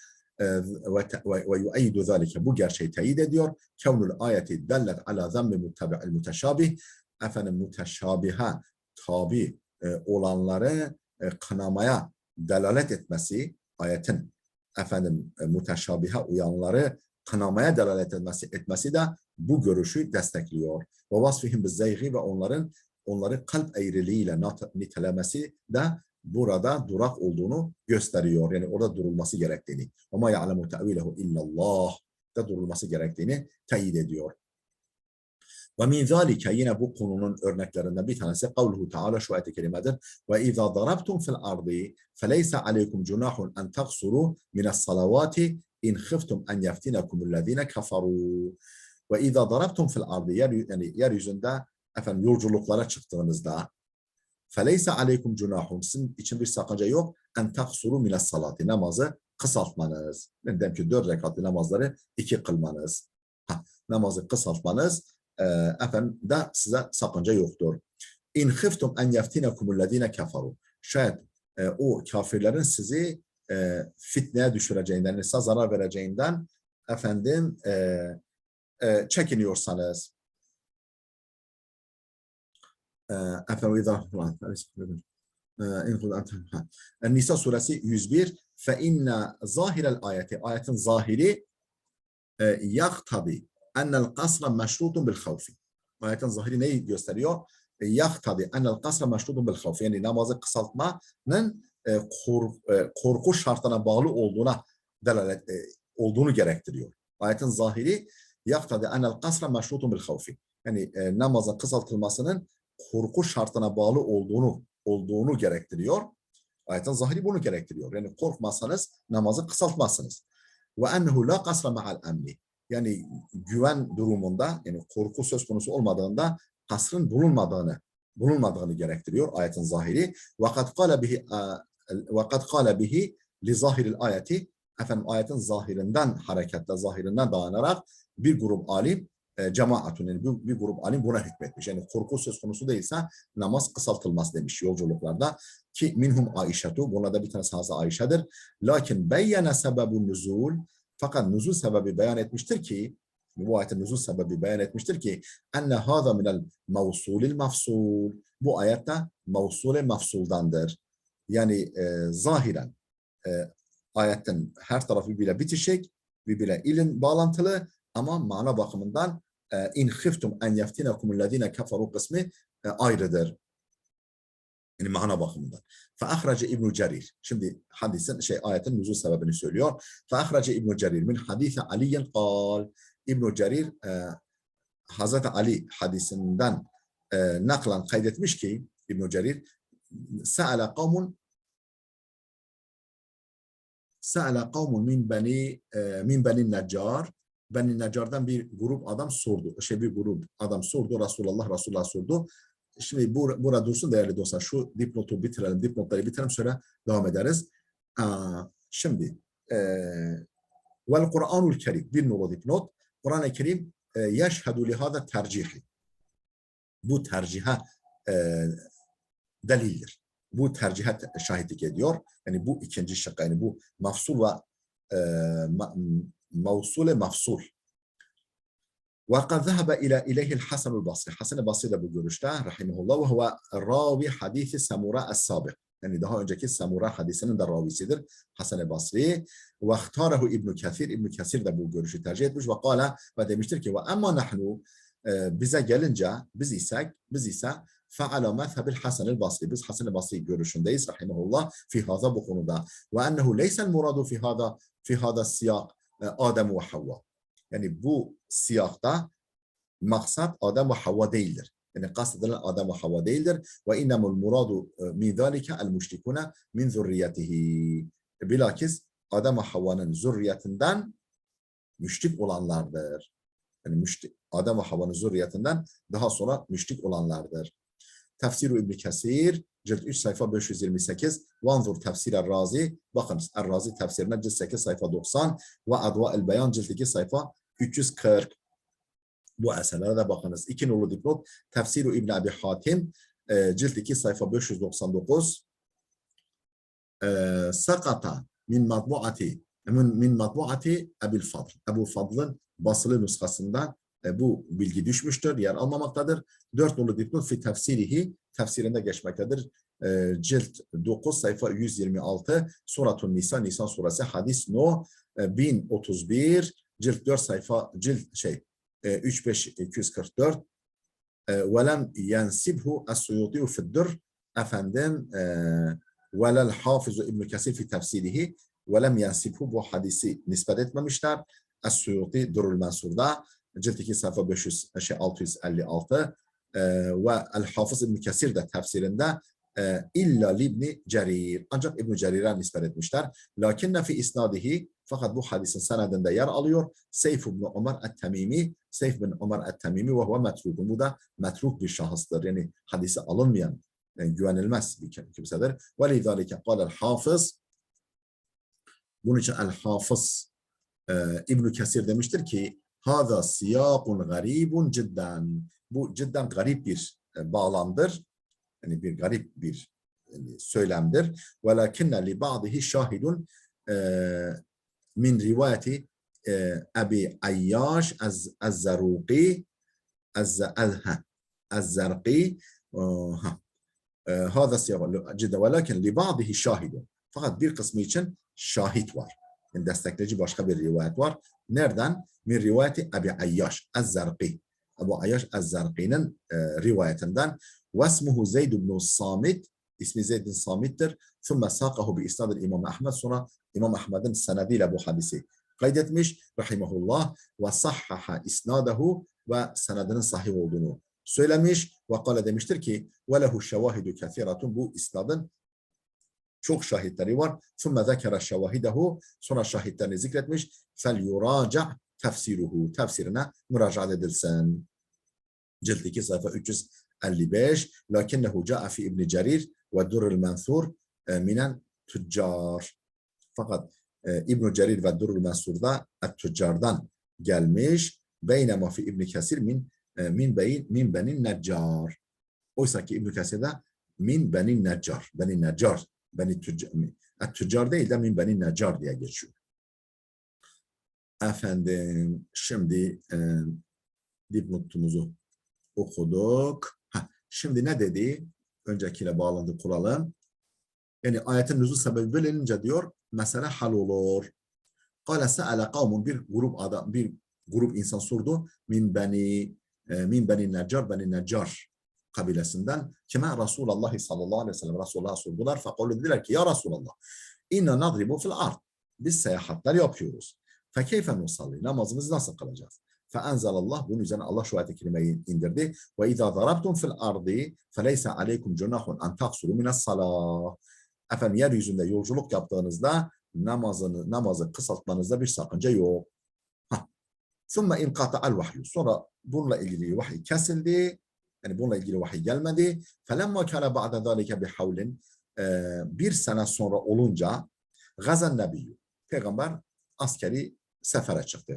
Ve yu'eyyidu zâlike, bu gerçeği teyit ediyor. Kevnul ayeti dellet ala zammi muttabi'il muteşabih, efendim muteşabiha tabi olanları kınamaya delalet etmesi, ayetin efendim muteşabiha uyanları kınamaya delalet etmesi de bu görüşü destekliyor. Ve vasfihim bizzeygi, ve onları kalp eğriliğiyle nitelemesi de burada durak olduğunu gösteriyor. Yani orada durulması gerektiğini. Ama ya'lemu te'vilehu illallah da durulması gerektiğini teyit ediyor. Ve min zalike, yine bu konunun örneklerinden bir tanesi kavluhu Teala, şu ayet-i kerimedir. Ve izâ darabtum fil ardı feleyse aleykum cunahun en taksuru minas salavati in khiftum en yeftinekumüllezine kafaru. Ve izâ darabtum fil ardı, yani yeryüzünde efendim yolculuklara çıktığınızda feleyse aleykum cunahun, sizin için bir sakınca yok, en taksuru minas salati, namazı kısaltmanız. Yani demek ki 4 rekatlı namazları 2 kılmanız. Namazı kısaltmanız efendim de size sakınca yoktur. İn khiftum en yeftinekumullezine kafaru. Şayet o kafirlerin sizi fitneye düşüreceğinden, size zarar vereceğinden efendim çekiniyorsanız. Nisa suresi 101. Fe inna zahirel ayeti, ayetin zahiri yaktabi ennel kasra meşrutun bil havfi. Ayetin zahiri neyi gösteriyor? Yaktabi ennel kasra meşrutun bil havfi. Yani namazı kısaltmanın korku şartına bağlı olduğunu gerektiriyor. Ayetin zahiri yaktabi ennel kasra meşrutun bil havfi. Yani namazın kısaltılmasının korku şartına bağlı olduğunu gerektiriyor. Ayetin zahiri bunu gerektiriyor. Yani korkmazsanız namazı kısaltmazsınız. Ve ennehu la kasra ma'al emni. Yani güven durumunda, yani korku söz konusu olmadığında kasrın bulunmadığını gerektiriyor ayetin zahiri. Ve kad kâle bihi li zahiril ayeti. Efendim ayetin zahirinden hareketle, zahirinden dayanarak bir grup alim cemaatun, yani bir grup alim buna hükmetmiş. Yani korku söz konusu değilse namaz kısaltılmaz demiş yolculuklarda. Ki minhum Aişetu, buna da bir tanesi Hazreti Ayşe'dir. Lakin beyyene sebebun nuzul, fakat nuzul sebebi beyan etmiştir ki, bu ayetin nuzul sebebi beyan etmiştir ki enne hâzâ minel mevsulil mafsul, bu ayette mevsul-i mafsuldandır. Yani zahiren ayetin her tarafı birbiriyle bitişik, birbiriyle ilim bağlantılı, ama mana bakımından in khiftum en yeftinekumullezine kafaru kısmı ayrıdır. Yani mana bakımından. Feahrece İbn Cerir. Şimdi hadisin ayetin nüzul sebebini söylüyor. Feahrece İbn Cerir min hadisi Ali'yen kal. İbn Cerir Hazreti Ali hadisinden naklan kaydetmiş ki İbn Cerir sa'ala kavmun min beni Neccar. Beni Neccar'dan bir grup adam sordu. Resulullah sordu. Şimdi burada dursun değerli dostlar. Şu dipnotları bitirelim sonra devam ederiz. Şimdi vel Kur'anul Kerim, bir nolu dipnot. Kur'an-ı Kerim yeşhedü lihâda tercihi. Bu tercihe delildir. Bu tercihe şahitlik ediyor. Yani bu ikinci şık, yani bu mafsul ve mevsul-i mafsul. وقد ذهب إليه الحسن البصري. Hasan el-Basri de bu görüşte rahimehullah, ve huve ravi hadisi Samura es-sabık. Yani daha önceki Samura hadisinin de ravisidir Hasan el-Basri. Ve ihtarehu İbn Kesir. İbn Kesir de bu görüşü tercih etmiş ve kâle, ve demiştir ki ve amma nahnu, bize gelince biz ise fe'ala mezhebil Hasan el-Basri. Biz Hasan el-Basri görüşündeyiz rahimehullah fi hâzâ, bu konuda. Ve ennehu leysel muradu fi hâzâ siyak Adem ve Havva. Yani bu siyahta maksat Adem ve Havva değildir. Yani kastedilen Adem ve Havva değildir. Ve innemul muradu min zalike el müşrikune min zürriyetihi. Bilakis Adem ve Havva'nın zürriyetinden müşrik olanlardır. Yani Adem ve Havva'nın zürriyetinden daha sonra müşrik olanlardır. Tefsir-i İbn Kesir, cilt 3 sayfa 528. Vanzur tefsir Er-Razi. Bakınız Er-Razi tefsirine cilt 8 sayfa 90 ve Adva el-Beyan cilt 2 sayfa 340. Bu eserlere de bakınız. 2 nolu dipnot. Tefsir-i İbn Abi Hatim cilt 2 sayfa 599. sakata min matbuati Ebu'l Fadl. Ebu Fadl'ın basılı nüshasından bu bilgi düşmüştür, yer almamaktadır. 4 nolu dipnot fi tefsirihi, tefsirinde geçmektedir. Cilt 9 sayfa 126 Suratun Nisa, Nisa suresi hadis no 1031 cilt 4 sayfa cilt 3244 velem yensibhu es-Suyuti fi'd-Durr efendim velel Hafız İbn Kesir fi tefsirihi velem yensibhu, bu hadisi nispet etmemişler. Es-Suyuti Durrul Mensur'da cilt 2 sayfa 656 ve El-Hafız İbn Kesir de tefsirinde illa libni Cerir, ancak İbn Cerir'e nispet etmişler. Lakinne fi isnadihi, fakat bu hadisin senedinde yer alıyor. Seyf ibn Ömer et-Temimi, Seyf bin Ömer et-Temimi ve huve metrukun. Bu da metruk bir şahıstır. Yani hadisi alınmayan, güvenilmez bir kimsedir. Ve lidâlike kâlel hafız, bunun için el-Hafız İbn Kesir demiştir ki hâzâ siyâkun garibun cidden. Bu cidden garip bir bağlamdır. Yani bir garip bir söylemdir. Velakinne li ba'dihi şahidun min rivayeti Ebi Ayyaş az-Zarqi az-Zarqi hâzâ siyâkun cidden velakin li ba'dihi şahidun. Fakat bir kısmı için şahit var. Yani destekleyici başka bir rivayet var. Nereden? Min rivayeti Ebi Ayyaş az-Zarqi. Ebu Ayyaş az-Zarqi'nin rivayetinden. Vesmuhu Zeyd ibn Samit, ismi Zeyd bin Samit'tir. Thumma saqahu bi isnadil İmam Ahmed, sonra İmam Ahmed'in senediyle bu hadisi kaydetmiş rahimehullah ve sahhaha isnadahu, ve senedinin sahih olduğunu söylemiş ve kâle demiştir ki ve lehu şevahidu kethiratun, bu isnadın çok şahitleri var. Thumma zekere şevahidehu, sonra şahitlerini zikretmiş. Fel yuraca tefsiruhu, tefsirine müracaat edilsin. Cilt 2 sayfa 355 lakinnehu ca'a fi İbn Cerir ve Durrul Mensur minen tüccar. Fakat İbn Cerir ve Durrul Mensur'da tüccardan gelmiş. Beynema fi İbn Kesir min benin neccar. Oysa ki İbn Kesir'de min benin neccar. Benin neccar. Tüccar değil de min benin neccar diye geçiyor. Efendim şimdi dipnotumuzu okuduk. Şimdi ne dedi? Öncekiyle bağlandı kuralım. Yani ayetin nüzul sebebi bilinince diyor mesele hal olur. Kâle se'ale kavmun, bir grup insan sordu min beni neccar kabilesinden kime? Resulullah sallallahu aleyhi ve sellem, Resulullah'a sordular. Fekalu dediler ki ya Resulallah inna nadribu fil ard, biz seyahatler yapıyoruz. Fekeyfe nusalli, namazımızı nasıl kılacağız? Feenzelallah, bunun üzerine Allah şu ayet-i kerimeyi indirdi. Ve izâ darabtum fil ardi feleyse aleykum cunahun en taksuru mine's-salâh. Efendim yeryüzünde yolculuk yaptığınızda namazı kısaltmanızda bir sakınca yok. Sümme inqata'al vahyu, sonra bununla ilgili vahiy kesildi. Yani bununla ilgili vahiy gelmedi. Felemma kana ba'de zâlike bihavlin, bir sene sonra olunca gazan nebiyyü, peygamber askeri sefere çıktı.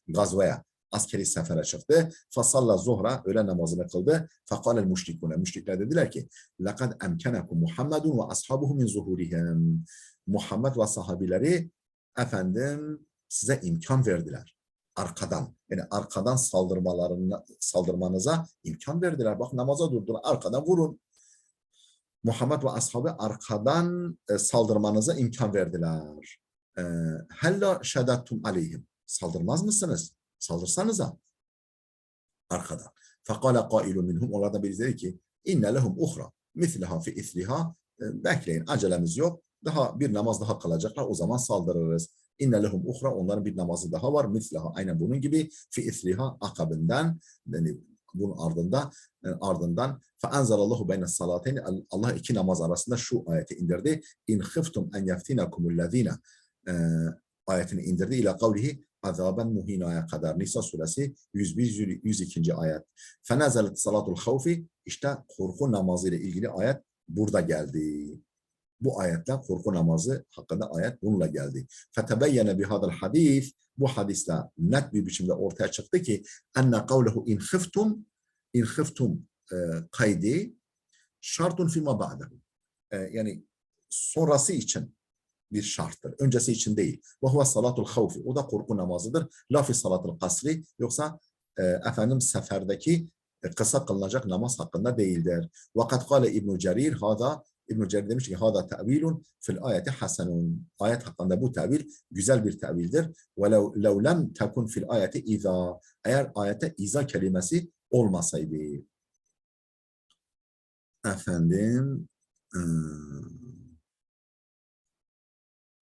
Gazvaya, askeri sefere çıktı. Fasalla zuhra, öğle namazını kıldı. Fekalel müşrikune, müşrikler dediler ki lekad emkenekum Muhammedun ve ashabuhu min zuhurihim. Muhammed ve sahabileri efendim size imkan verdiler. Arkadan, yani arkadan saldırmanıza imkan verdiler. Bak namaza durdular, arkadan vurun. Muhammed ve ashabı arkadan saldırmanıza imkan verdiler. Hella şedattum aleyhim, saldırmaz mısınız? Saldırsanıza arkadan. Fekale kailun minhum, onlardan biri dedi ki inne lehum uhra misliha fi isliha, bekleyin, acelemiz yok. Daha bir namaz daha kalacaklar, o zaman saldırırız. İnne lehum uhra, onların bir namazı daha var. Misliha, aynen bunun gibi. Fi isliha, akabından, yani bunun ardından feenzelallahu beyne salateyni, Allah iki namaz arasında şu ayeti indirdi. İn khiftum en yeftinakumul-lezine ayetini indirdi ila kavlihi azaben muhinaya kadar. Nisa suresi 101-102. ayet. Fenezelet salatul havfi, işte korku namazı ile ilgili ayet burada geldi. Bu ayetler korku namazı hakkında ayet bununla geldi. Fetebeyyene bihadal hadis, bu hadiste net bir biçimde ortaya çıktı ki enne kavlehu in khiftum kaydi şartun fima ba'dehu. Yani sonrası için bir şarttır. Öncesi için değil. Ve huve salatul havfi. O da korku namazıdır. La fi salatul kasri. Yoksa seferdeki kısa kılınacak namaz hakkında değildir. Vakat kâle İbn-i Cerir hâzâ İbn-i Cerir demiş ki hâzâ te'vilun fil ayeti hasenun. Ayet hakkında bu tevil güzel bir tevildir. Ve lev lem tekun fil ayeti izâ. Eğer ayete izâ kelimesi olmasaydı. Efendim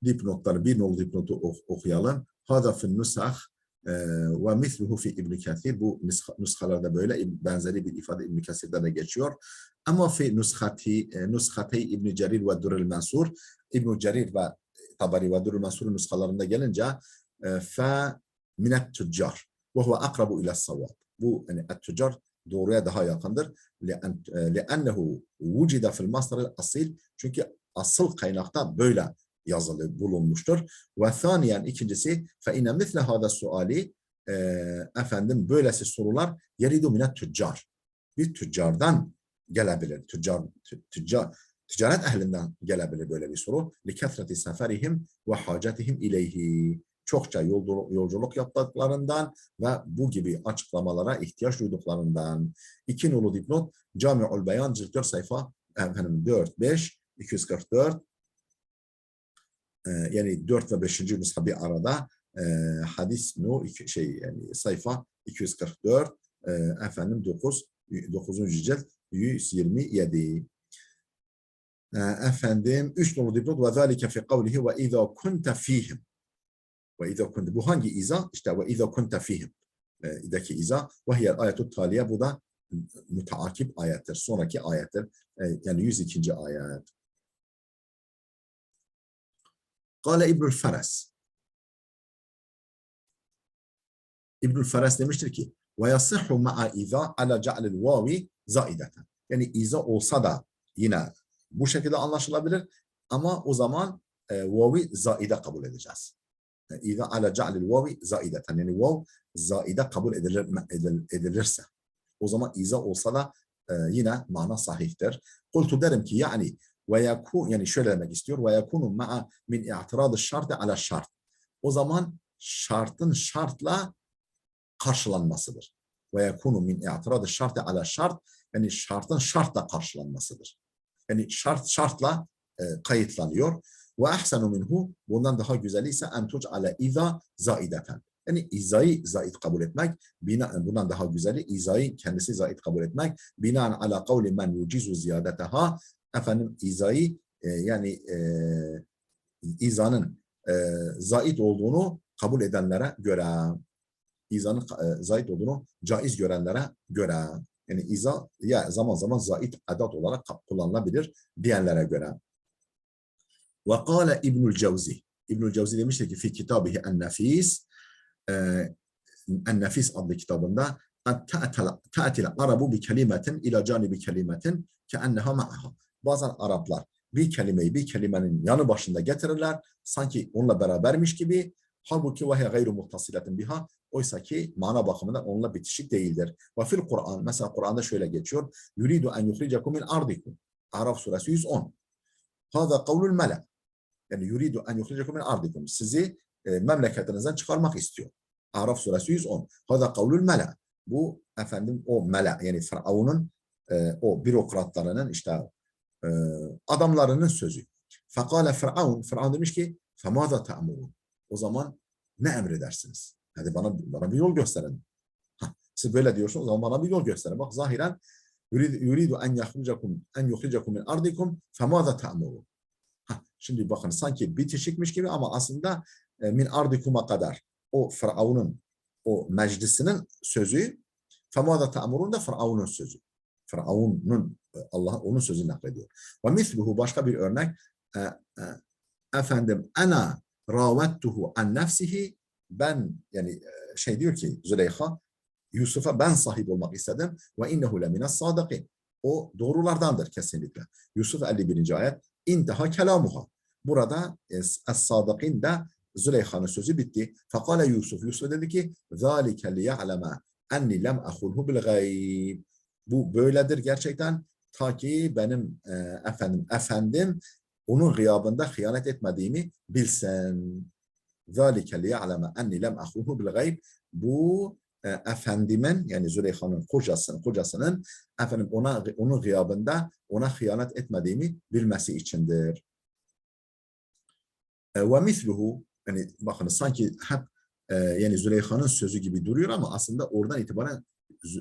dipnotları bir nolu dipnotu okuyalım. Hâzâ fin nusah ve misluhu fi İbn Kesir. Bu nüshalarda böyle benzeri bir ifade İbn Kesir'de de geçiyor. Ama fi nushati İbn Cerir ve Durrul Mansur, İbn Cerir ve Tabari ve Durrul Mansur'un nüshalarında gelince fe minet tüccar ve huve akrabu ila savab. Bu yani tüccar doğruya daha yakındır. Le'ennehu vucida fil masdaril asil. Çünkü asıl kaynakta böyle yazılı bulunmuştur. Ve thaniyen ikincisi fe inne misle hâzâ suali böylesi sorular yeridu minet tüccar. Bir tüccardan gelebilir. Ticaret ehlinden gelebilir böyle bir soru. Likethreti seferihim ve hacetihim ileyhi. Çokça yolculuk yaptıklarından ve bu gibi açıklamalara ihtiyaç duyduklarından. 2 nolu dipnot Cami'ul Beyan cilt 4 sayfa 4-5 244 yani 4 ve 5. nüsha bir arada hadis yani sayfa 244 9. cilt 127. 3 nolu dipnot ve zâlike fi kavlihi ve izâ kunte fîhim. Ve izâ kunte. Bu hangi izâ? İşte ve izâ kunte fîhim. İdeki izâ. Ve hiyel ayetut taliye. Bu da müteakip ayettir. Sonraki ayettir. Yani 102. ayet. Kâle İbnül Feres. İbnül Feres demiştir ki ve yasihhu ma'a izâ ala ca'lil vavi zaideten. Yani izâ olsa da yine bu şekilde anlaşılabilir ama o zaman vavi zaide kabul edeceğiz. İzâ ala ca'lil vavi zaideten. Yani vav zaide kabul edilirse. O zaman izâ olsa da yine mana sahihtir. Kultu derim ki yani ve yakun, yani şöyle demek istiyor ve yakunu ma'a min i'tirâdı şartı ala şart. O zaman şartın şartla karşılanmasıdır. Ve yakunu min i'tirâdı şartı ala şart, yani şartın şartla karşılanmasıdır. Yani şartla kayıtlanıyor. Ve ahsenu minhu, bundan daha güzeli ise en tuc'ale izâ zaideten. Yani izayı zait kabul etmek, bundan daha güzeli izayı kendisi zait kabul etmek. Binaen ala kavli men yucizu ziyadeteha. İzayı yani izanın zait olduğunu kabul edenlere göre, izanın zait olduğunu caiz görenlere göre, yani iza ya zaman zaman zait adat olarak kullanılabilir diyenlere göre. Ve kâle İbnül Cevzi. İbnül Cevzi demiştir ki fi kitabihi en-nefis, en-nefis adlı kitabında ta'til arabu bi kelimetin ila canibi kelimetin ke'enneha ma'aha. Bazen Araplar bir kelimeyi bir kelimenin yanı başında getirirler, sanki onunla berabermiş gibi. Halbuki ve gayru muttasiletin biha. Oysa ki mana bakımından onunla bitişik değildir. Ve fil Kur'an, mesela Kur'an'da şöyle geçiyor. Yuridu en yukhrijakum min ardikum. Araf suresi 110. Hâzâ kavlul mele. Yani yuridu en yukhrijakum min ardikum. Sizi memleketinizden çıkarmak istiyor. Araf suresi 110. Hâzâ kavlul mele. Bu o mele, yani Firavun'un o bürokratlarının işte adamlarının sözü. Fekâle Firavun demiş ki femâzâ te'murun. O zaman ne emredersiniz? Hadi bana bir yol gösterin. Siz böyle diyorsunuz, o zaman bana bir yol gösterin. Bak zahiren yuridu en yukhrijakum min ardikum femâzâ te'murun. Şimdi bakın sanki bitişikmiş gibi ama aslında min ardikuma kadar o Firavun'un o meclisinin sözü, femâzâ te'murun da Firavun'un sözü. Firavun'un Allah onun sözünü naklediyor. Ve misluhu, başka bir örnek, ana ravettuhu an nefsihi, ben yani diyor ki Züleyha, Yusuf'a ben sahip olmak istedim ve innehu lemines sadikin. O doğrulardandır kesinlikle. Yusuf 51. ayet. İnteha kelamuha. Burada es-sadikin de Züleyha'nın sözü bitti. Fekale Yusuf dedi ki zâlike liya'leme enni lem ahulhu bil gayb. Bu böyledir gerçekten, ta ki benim efendim onun gıyabında hıyanet etmediğimi bilsin. ذَٰلِكَ لِيَعْلَمَ اَنِّي لَمْ اَخُوهُ بِالْغَيْبِ Bu efendimin yani Züleyha'nın kocasının efendim onun gıyabında ona hıyanet etmediğimi bilmesi içindir. Ve misluhu yani bakın sanki hep yani Züleyha'nın sözü gibi duruyor ama aslında oradan itibaren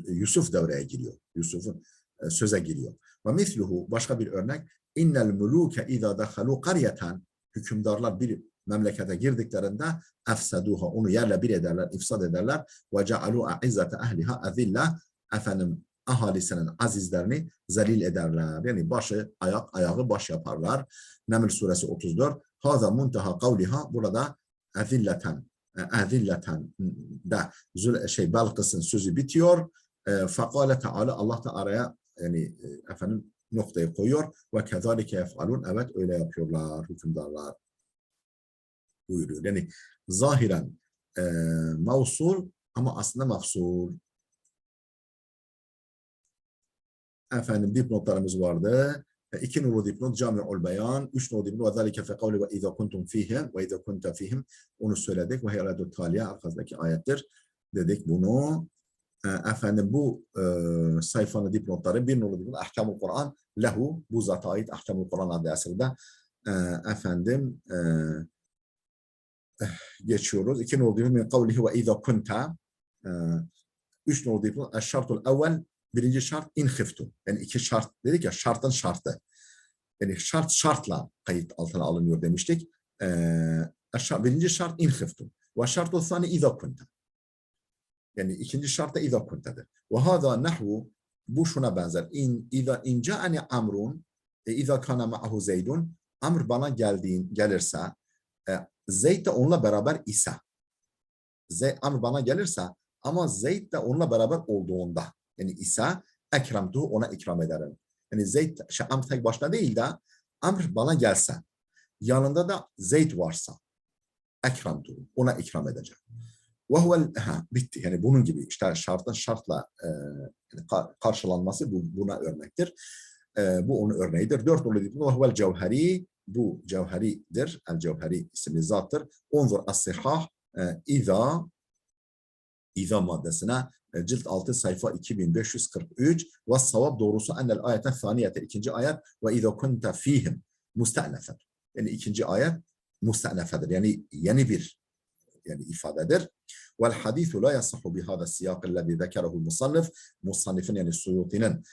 Yusuf devreye giriyor. Yusuf'un söze giriyor. Ve misluhu başka bir örnek innel muluke izâ dehalu qaryeten hükümdarlar bir memlekete girdiklerinde efseduha onu yerle bir ederler, ifsad ederler ve cealu a'izzete ehliha azilla efendim ahalisinin azizlerini zelil ederler. Yani ayağı baş yaparlar. Neml suresi 34. Haza muntaha kavliha burada ezilleten da Belkıs'ın sözü bitiyor. Fekale Teala Allah da araya yani efendim noktayı koyuyor ve kezalike yef'alun evet öyle yapıyorlar hükümdarlar buyuruyor. Yani zahiren mevsul ama aslında mefsul. Efendim dipnotlarımız vardı. 2 nolu dipnot Cami'ul Beyan, 3 nolu dipnot ve zalike fe kavli ve izâ kuntum fîhim ve izâ kunta fîhim onu söyledik ve heyalâdü tâliye arkasındaki ayettir dedik bunu. Efendim bu sayfanın dipnotları 1 nolu dipnot Ahkamul Kur'an lehu bu zata ait Ahkamul Kur'an adlı eserde efendim geçiyoruz. 2 nolu dipnot min kavlihi ve izâ kunta 3 nolu dipnot eşşartul evvel birinci şart in khiftum. Yani 2 şart dedik ya şartın şartı. Yani şartla kayıt altına alınıyor demiştik. Birinci şart in khiftum. Ve şartul thani izâ kunta. Yani ikinci şart da izâ kunta'dır. Ve hâzâ nahvu bu şuna benzer. İn ca'ani amrun izâ kana ma'ahu zeydun Amr bana gelirse Zeyd de onunla beraber ise Amr bana gelirse ama Zeyd de onunla beraber olduğunda yani İsa ekremtuhu ona ikram ederim. Yani Zeyd Amr tek başına değil de Amr bana gelse yanında da Zeyd varsa ekremtuhu ona ikram edeceğim. Ve huvel bitti. Yani bunun gibi işte şartla karşılanması buna örnektir. Bu onun örneğidir. 4 nolu dipnot ve huvel cevheri bu cevheridir. El cevheri isimli zattır. Unzur as-sihah İza maddesine cilt 6 sayfa 2543 ve savab doğrusu ennel ayeten saniyete ikinci ayet ve izâ kunte fîhim müste'nefet. Yani ikinci ayet müste'nefedir. Yani yeni bir ifadedir. Vel hadîthu la yasahhu bihâda siyâkillezî zekerehu'l musannif. Musannifin yani Suyuti'nin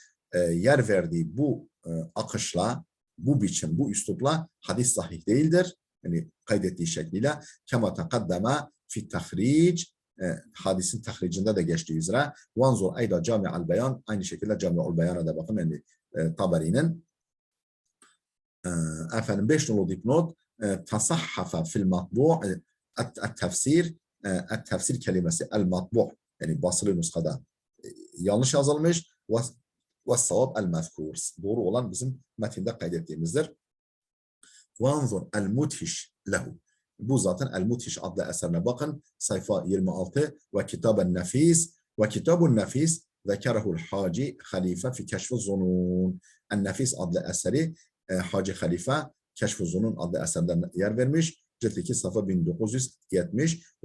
yer verdiği bu akışla, bu biçim, bu üslupla hadis sahih değildir. Yani kaydettiği şekliyle kema takaddeme fi tahric hadisin tahricinde de geçtiği üzere vanzur ayda Cami'ul Beyan aynı şekilde Cami'ul Beyan'a da bakın yani Taberi'nin efendim 5 nolu dipnot tasahhafa fil matbu' tefsir kelimesi el matbu' yani basılı nüskada yanlış yazılmış ve savab el mezkur doğru olan bizim metinde kaydettiğimizdir. Vanzur el mudhiş lehu bu zaten El Mudhiş adlı eserine bakın. Sayfa 26 ve Kitab-ı Nefis ve Kitab-ı Nefis zekerehul Hacı Halife fi Keşf-i Zunun. En-Nefis adlı eseri Hacı Halife Keşf-i Zunun adlı eserden yer vermiş. Cilt 2 sayfa 1970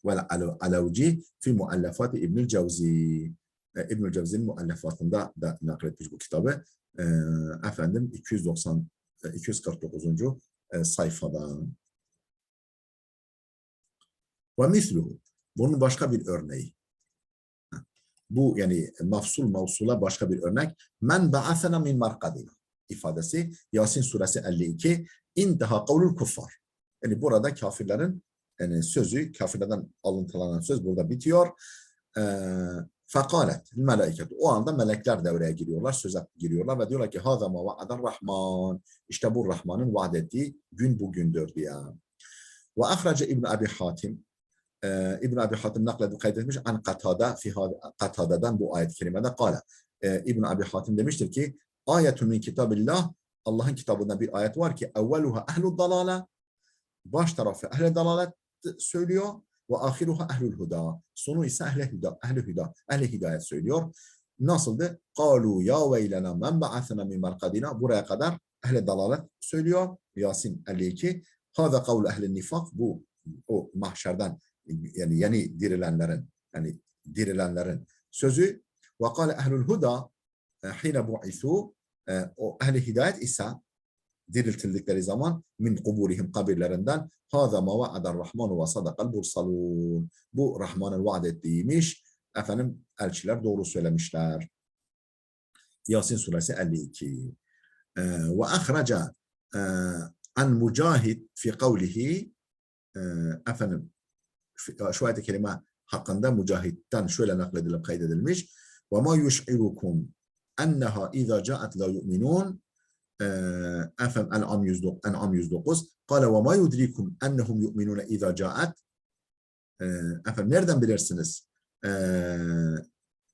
vel-Alavci fi muallafat İbnül Cevzi. İbnül Cevzi'nin muallafatında da nakletmiş bu kitabı. Efendim 249. sayfadan. Ve misluhu. Bunun başka bir örneği. Bu yani mevsula başka bir örnek. Men ba'athena min markadina ifadesi Yasin suresi 52 intaha kavlul kuffar. Yani burada kafirlerin yani sözü, kafirlerden alıntılanan söz burada bitiyor. Fekalet meleket. O anda melekler devreye giriyorlar, söze giriyorlar ve diyorlar ki hâzâ mâ va'adan Rahman. İşte bu Rahman'ın vaad ettiği gün bugündür diye. Ve ahrece İbn Abi Hatim İbn Abi Hatim nakledip kaydetmiş an Katada'dan bu ayet-i kerimede kâle. İbn Abi Hatim demiştir ki ayetun min kitabillah Allah'ın kitabında bir ayet var ki evveluha ehlud dalale baş tarafı ehl-i dalalet söylüyor ve ahiruha ehlül huda. Sonu ise ehli hidayet söylüyor. Nasıldı? قَالُوا يَا وَيْلَنَا مَنْ بَعَثَنَا مِنْ مَرْقَدِنَا. Buraya kadar ehl-i dalalet söylüyor. Yasin 52. هَذَا قَوْلُ اَهْلِ النِّفَاق. Bu o mahşerden yani yeni dirilenlerin sözü. وَقَالَ اَهْلُ الْهُدَى حِينَ بُعِثُوا. O ehl-i hidayet ise diriltildikleri zaman min kuburihim kabirlerinden hâzâ mâ va'adar rahmanu ve sadakal bursalûn. Bu Rahman'ın vaad ettiğiymiş. Efendim elçiler doğru söylemişler. Yasin suresi 52. Ve ahraca an Mücahid fi kavlihi. Efendim şu ayet-i kerime hakkında Mücahid'den şöyle nakledilip kaydedilmiş. Ve ma yuş'irukum enneha izâ câet la yu'minûn. Efendim En'am 109. Kâle ve mâ yudrikum ennehum yu'minûne izâ câet. Efendim nereden bilirsiniz?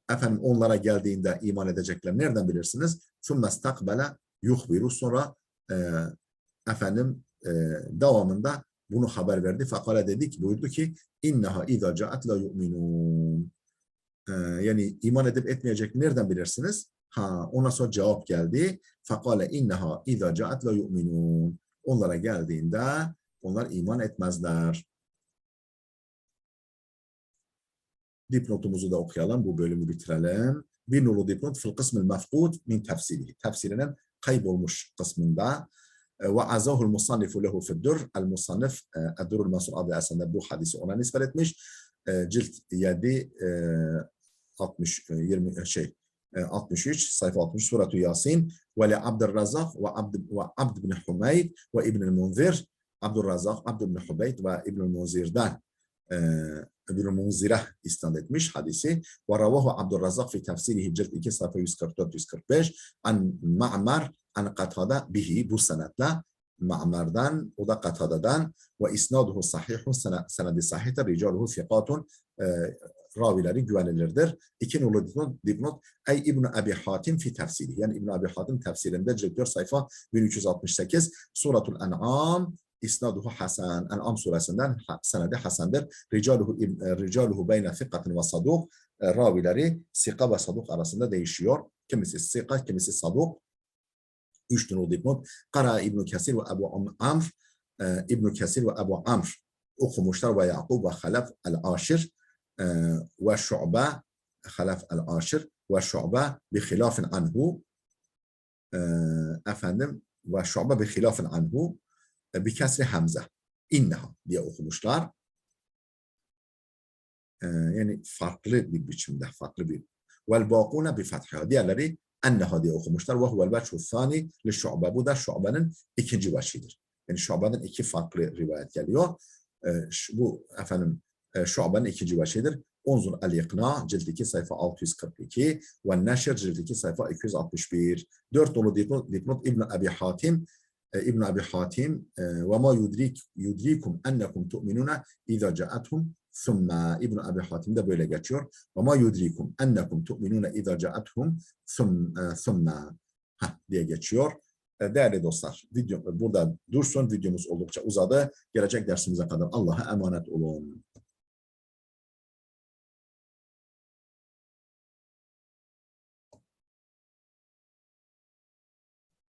Efendim onlara geldiğinde iman edecekler. Nereden bilirsiniz? ثُمَّ اسْتَقْبَلَ yuhbiru. Sonra efendim devamında bunu haber verdi. Fakale buyurdu ki inneha izâ câet la yu'minûn. Yani iman edip etmeyecek nereden bilirsiniz? Ona sonra cevap geldi. Fakale inneha izâ câet la yu'minûn. Onlara geldiğinde onlar iman etmezler. Dipnotumuzu da okuyalım. Bu bölümü bitirelim. Bir nolu dipnot fil kısmil mefkud min tefsirihi. Tefsirinin kaybolmuş kısmında ve azahul musannifu lehu fi'd-dur. El-musannif Ed-Durrul Mansur adlı eserinde bu hadisi ona nispet etmiş. Cilt 7 63 sayfa 60 Suratu Yasin ve li Abdurrazzak ve Abd ibn Humeyd ve İbnül Munzir. Abdurrazzak, Abd ibn Humeyd ve İbnül Munzir'den İbnül Munzir'e isnad etmiş hadisi. Ve ravahu Abdurrazzak fi tefsirihi cilt 2 sayfa 144-145 an Ma'mar an Qatada bihi, bu senetla Ma'mar'dan, o da Qatada'dan ve isnaduhu sahihun, senedi sahihtir, ricaluhu fiqatun, ravileri güvenilirdir. İki nolu dipnot ey İbn Abi Hatim fi tefsiri. Yani İbn Abi Hatim tefsirinde cilt 4 sayfa 1368 Suratul En'am isnaduhu hasan. En'am suresinden senedi hasendir. Ricaluhu beyne fikatin ve saduk. Ravileri sika ve saduk arasında değişiyor. Kimisi sika, kimisi saduk. 3 nolu dipnot. Kara İbn Kesir ve Ebu Amr. İbn Kesir ve Ebu Amr okumuşlar ve Yakub ve Halef el-Aşir ve Şu'be, Halef el-Aşir ve Şu'be bi khilafin anhu. Efendim ve Şu'be bi khilafin anhu bi kesri hamze. İnneha diye okumuşlar. Yani farklı bir biçimde, farklı bir. Vel baquna bi fethiha. Diğerleri enneha diye okumuşlar. Ve huvel veçhu thani li Şu'be. Bu da Şu'be'nin ikinci veçhidir. Yani Şu'be'nin iki farklı rivayet geliyor. Bu efendim Şu'be'nin ikinci veçhidir. Unzur el-İkna cilt 2 sayfa 642 ve Neşr cilt 2 sayfa 261. 4 dolu dipnot İbn Abi Hatim. İbn Abi Hatim ve ma yudrikum ennekum tu'minuna iza ca'athum thumma. İbn Abi Hatim de böyle geçiyor. Ve ma yudrikum ennekum tu'minuna iza ca'athum thumma diye geçiyor. Değerli dostlar, video burada dursun. Videomuz oldukça uzadı. Gelecek dersimize kadar Allah'a emanet olun.